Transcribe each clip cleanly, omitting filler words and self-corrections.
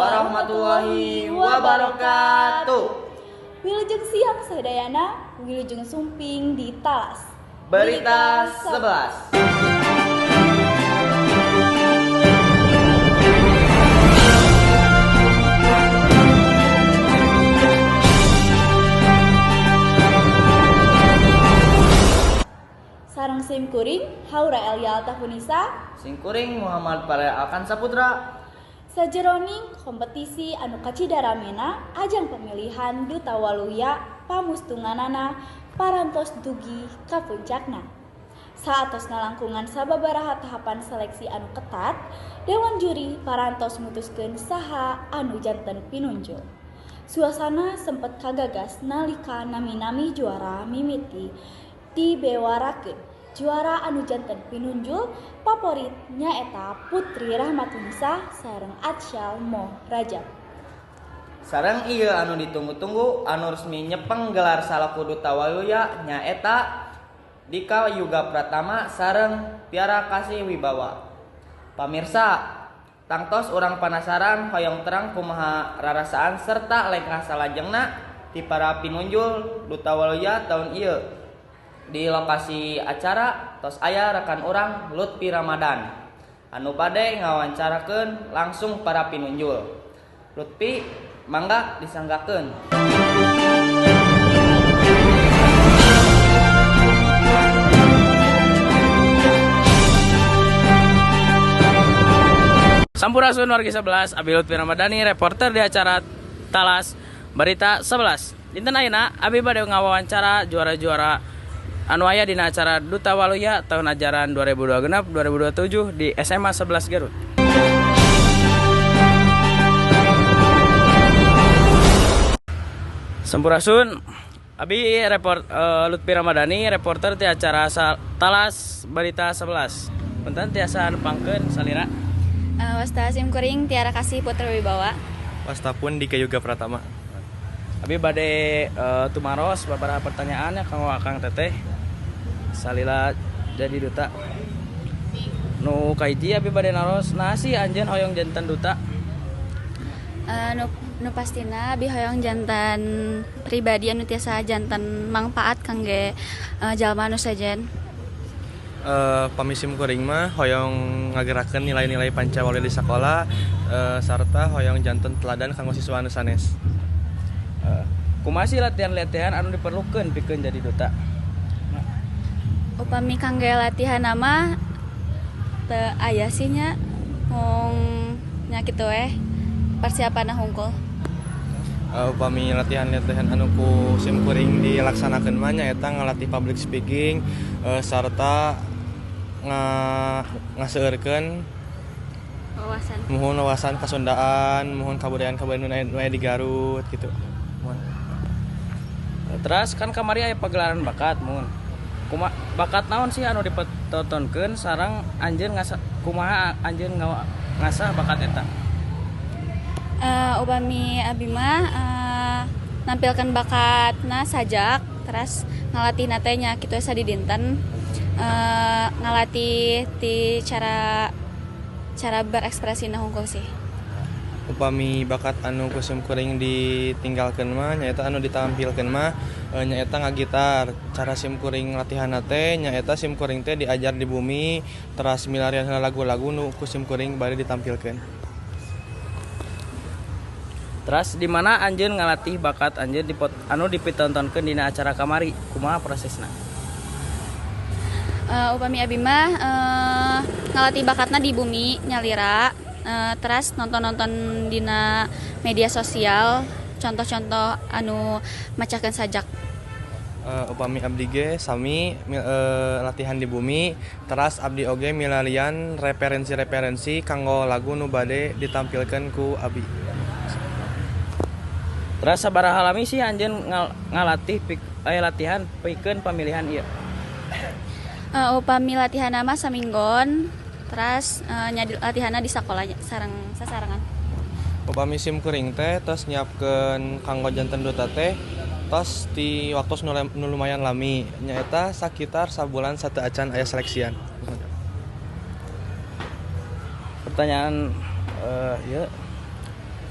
warahmatullahi wabarakatuh. Wilujeng siang sadayana, wilujeng sumping di Talas. Berita 11. Sareng sim kuring, Haura Elia Altafunisa, Singkuring Muhammad Pare Akan Saputra. sajeroning kompetisi anu kacidaramena ajang pemilihan Duta Waluya pamustunganana parantos dugi ka puncakna. Saatosna langkungan sababaraha tahapan seleksi anu ketat, Dewan Juri parantos mutuskeun saha anu janten pinunjul. Suasana sempet kagagas nalika nami-nami juara mimiti dibewarakeun. Juara anu janten pinunjul favorit nyaeta Putri Rahmatunisa sareng Atsyal Moh Rajab. Sareng ieu anu ditunggu-tunggu anu resmi nyepeng gelar salaku Duta Waluya nyaeta Dika Yuga Pratama sareng Tiara Kasih Wibawa. Pamirsa, tangtos urang penasaran hoyong terang kumaha rarasaan serta lengkah salajengna ti para pinunjul Duta Waluya tahun ieu. Di lokasi acara tos aya rekan urang Lutfi Ramadan anu bade ngawancarakeun langsung para pinunjul. Lutfi, mangga disanggakeun. Sampurasun wargi 11, Abi Lutfi Ramadhani, reporter di acara Talas Berita 11. Dinten ayeuna Abi bade ngawawancara juara-juara anu aya dina acara Duta Waluya tahun ajaran 2026-2027 di SMA 11 Garut. Sampurasun, Abi Lutfi Ramadhani, reporter di acara Talas Berita 11. Punten tiasa nepangkeun salira. Wasta sim kuring Tiara Kasih Putri Wibawa. Wastapun Dika Yuga Pratama. Abi bade tumaros beberapa pertanyaannya kanggo Akang Teteh. Salila jadi duta. Nu kahiji abi bade naros, nah sih anjeun hoyong janten duta? Nu pastina abi hoyong jantan pribadi anu tiasa jantan mangpaat kangge jalma anu sajen. Pamisim kuring mah hoyong ngagerakeun nilai-nilai Pancawali di sekolah sarta hoyong janten teladan kanggo siswa anu sanes. Kumaha sih latihan-latihan anu diperlukeun pikeun jadi duta? Upami kangge latihan nama teu aya sih nya mung nya kitu persiapanna hungkul. Upami latihan-latihan anu ku sim kuring dilaksanakeun mah nyaeta ngalatih public speaking sarta ngaseueurkeun muhun wawasan kasundaan, muhun kabudayaan-kabudayaan nu aya di Garut gitu. Terus kan kamari aya pagelaran bakat mun. Bakat naon sih anu dipertontonkeun sareng anjeun kumaha anjeun ngasah bakat eta? Upami abi mah nampilkeun bakatna sajak terus ngalatih natenya kitu asa di dinten ngalatih ti cara berekspresina hungkul sih. Upami bakat anu kusum kuring ditinggalkeun mah nyaeta anu ditampilkeun mah nyaeta ngagitar. Cara sim kuring latihanna teh nyaeta sim kuring teh diajar di bumi teras milarian lagu-lagu nu kusum kuring bari ditampilkeun. Terus di mana anjeun ngalatih bakat anjeun anu dipitontonkeun dina acara kamari? Kumaha prosesna? Upami abi mah ngalatih bakatna di bumi nyalira. Terus nonton dina media sosial contoh-contoh anu macakeun sajak. Upami abdi ge sami latihan di bumi teras abdi oge milarian referensi-referensi kanggo lagu nu bade ditampilkeun ku abi. Terus sabaraha lami sih anjeun ngalatih latihan pikeun pamilihan ieu? Upami latihanna mah saminggon. Terus latihanna di sakola sasarangan. Upami sim kuring teh tos nyiapkeun kanggo janten duta teh tos di waktu nu lumayan lami nyaeta sakitar sabulan satu acan aya seleksian. Pertanyaan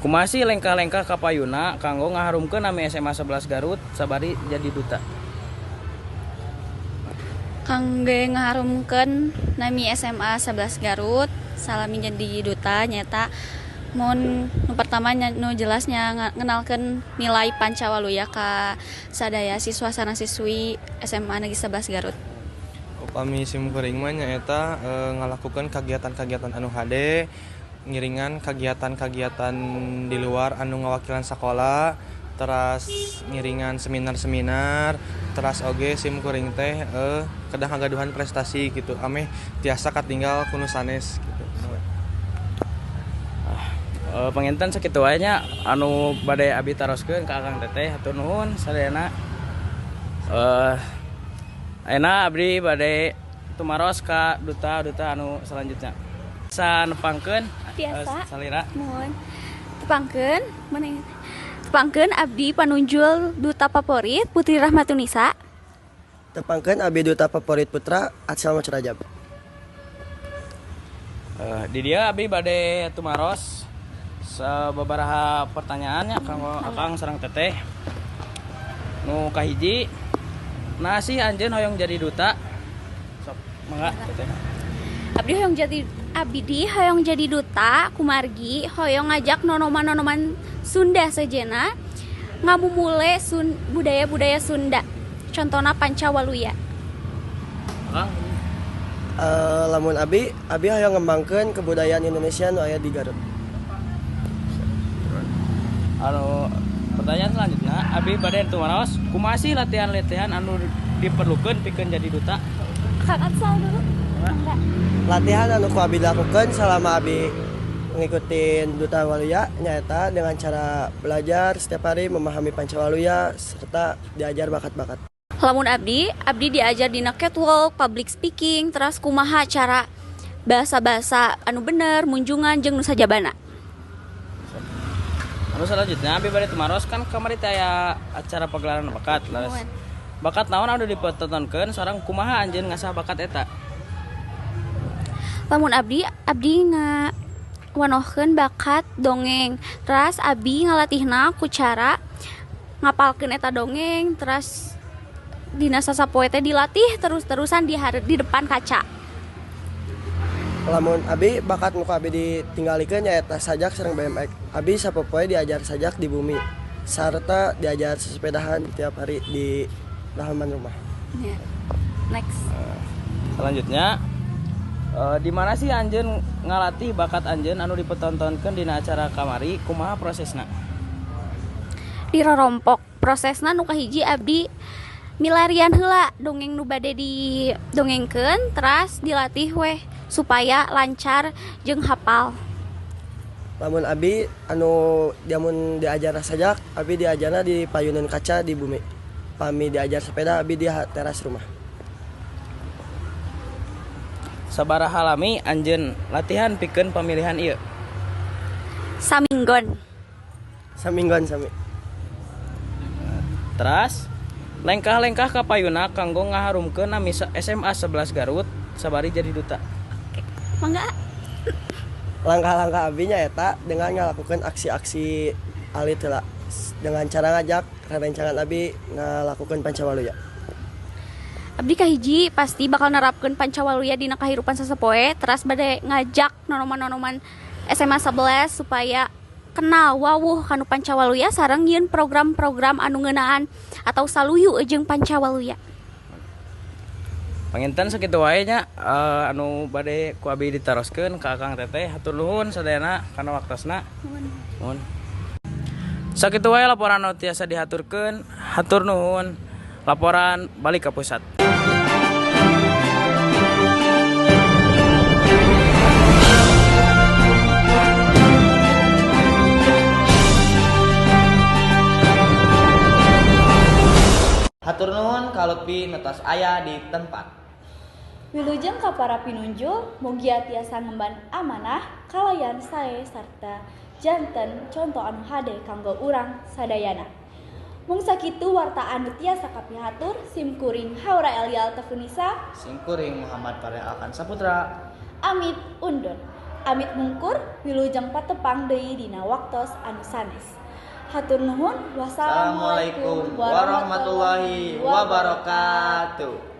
Kumaha sih lengkah-lengkah kapayuna kanggo ngaharumkeun nami SMA 11 Garut sabari jadi duta. Kangge ngaharumkeun nami SMA 11 Garut salami jadi duta nyata mun nu pertama nu jelasnya ngenalkeun nilai Pancawaluya ka sadaya siswa sareng siswi SMA Negeri 11 Garut. Upami simkuring mah nyaeta ngalakukeun kagiatan-kagiatan anu hade, ngiringan kagiatan-kagiatan di luar anu ngawakilan sekolah, teras ngiringan seminar-seminar, teras oge simkuring teh kedah ngagaduhan prestasi gitu. Ameh tiasa katinggal kuno sanes gitu. Penginten sakitu wae nya anu bade abi taroskeun ka Akang Teteh hatur nuhun sadayana. Ayeuna abdi bade tumaros ka duta-duta anu selanjutnya. Sanepangkeun Biasa. salira. Mohon tepangkeun abdi panunjul duta favorit Putri Rahmatunisa. Tepangkeun abdi duta favorit putra Atsal Rajab. Di dia abdi bade tumaros sababaraha pertanyaannya kanggo Akang sareng Teteh. Nu kahiji, nah sih anjeun hoyong jadi duta. Sok mangga Teteh. Abdi hoyong jadi duta kumargi hoyong ngajak nonoman Sunda sejena ngamumule budaya-budaya Sunda. Contohna Pancawaluya. Akang Lamun abi hayang ngembangkeun kebudayaan Indonesia nu aya di Garut. anu pertanyaan selanjutnya abi bade tumaros kumaha sih latihan-latihan anu diperlukeun pikeun jadi duta. Kang Atsal dulu. Enggak. Latihan anu ku abi lakukeun selama abi ngikutin Duta Waluya nyaeta dengan cara belajar setiap hari memahami Pancawaluya serta diajar bakat-bakat. Lamun abdi diajar dina catwalk, public speaking, terus kumaha cara bahasa-bahasa anu bener, munjungan jeung nu sajabana. Anu selanjutnya abi bade tumaros kan kamari teh aya acara pagelaran bakat. Laras. Nuhun. Bakat naon anu dipertontonkeun sareng kumaha anjeun ngasah bakat eta? Lamun abdi ngawanohkeun bakat dongeng. Terus abdi ngalatihna ku cara ngapalkeun eta dongeng, terus dina sasapoe teh dilatih terus-terusan di depan kaca. Lamun abi bakat nu ku abi ditinggalikeun nyaeta sajak sareng BMX. Abi sapopoe diajar sajak di bumi sarta diajar sesepedahan tiap hari di halaman rumah. Ya. Next. Selanjutnya di mana sih anjeun ngalatih bakat anjeun anu dipertontonkeun dina acara kamari kumaha prosesna? Di rorompok prosesna nu kahiji abdi milarian heula dongeng nu bade didongengkeun terus dilatih weh supaya lancar jeung hafal. Lamun abi diamun diajar sajak abi diajarna di payunan kaca di bumi. Pami diajar sepeda abi di teras rumah. Sabaraha lami anjeun latihan pikeun pamilihan ieu? Saminggon. Saminggon sami. Teras lengkah-lengkah kapayuna kanggo ngaharumkeun nami SMA 11 Garut sabari jadi duta. Mangga. Langkah-langkah abi nyaeta dengan ngalakukan aksi-aksi alit heula dengan cara ngajak rerencangan abi ngalakukan Pancawaluya. Abdi kahiji pasti bakal nerapkeun Pancawaluya dina kahirupan sasapoe, terus bade ngajak nonoman-nonoman SMA 11 supaya kenal wawuh kanu Pancawaluya sareng nyieun program-program anu ngeunaan atau saluyu jeung Pancawaluya. Panginten sakitu wae nya anu bade ku abi ditaroskeun ka Akang Teteh. Hatur nuhun sadayana kana waktosna. Nuhun. Sakitu wae laporan anu tiasa dihaturkeun. Hatur nuhun. Laporan balik ke pusat. Hatur nuhun kalupi netos aya di tempat. Wilujeng ka para pinunjul, mugia tiasa ngemban amanah, kalayan sae sarta janten contoh anu hade kanggo urang sadayana. Mung sakitu warta anu tiasa kapihatur, simkuring Haura Elial Tefunisa, Simkuring Muhammad Farel Alkan Saputra. Amit undur. Amit mungkur wilujeng patepang deui dina waktos anu sanes. Hatur nuhun. Wassalamualaikum Assalamualaikum warahmatullahi wabarakatuh.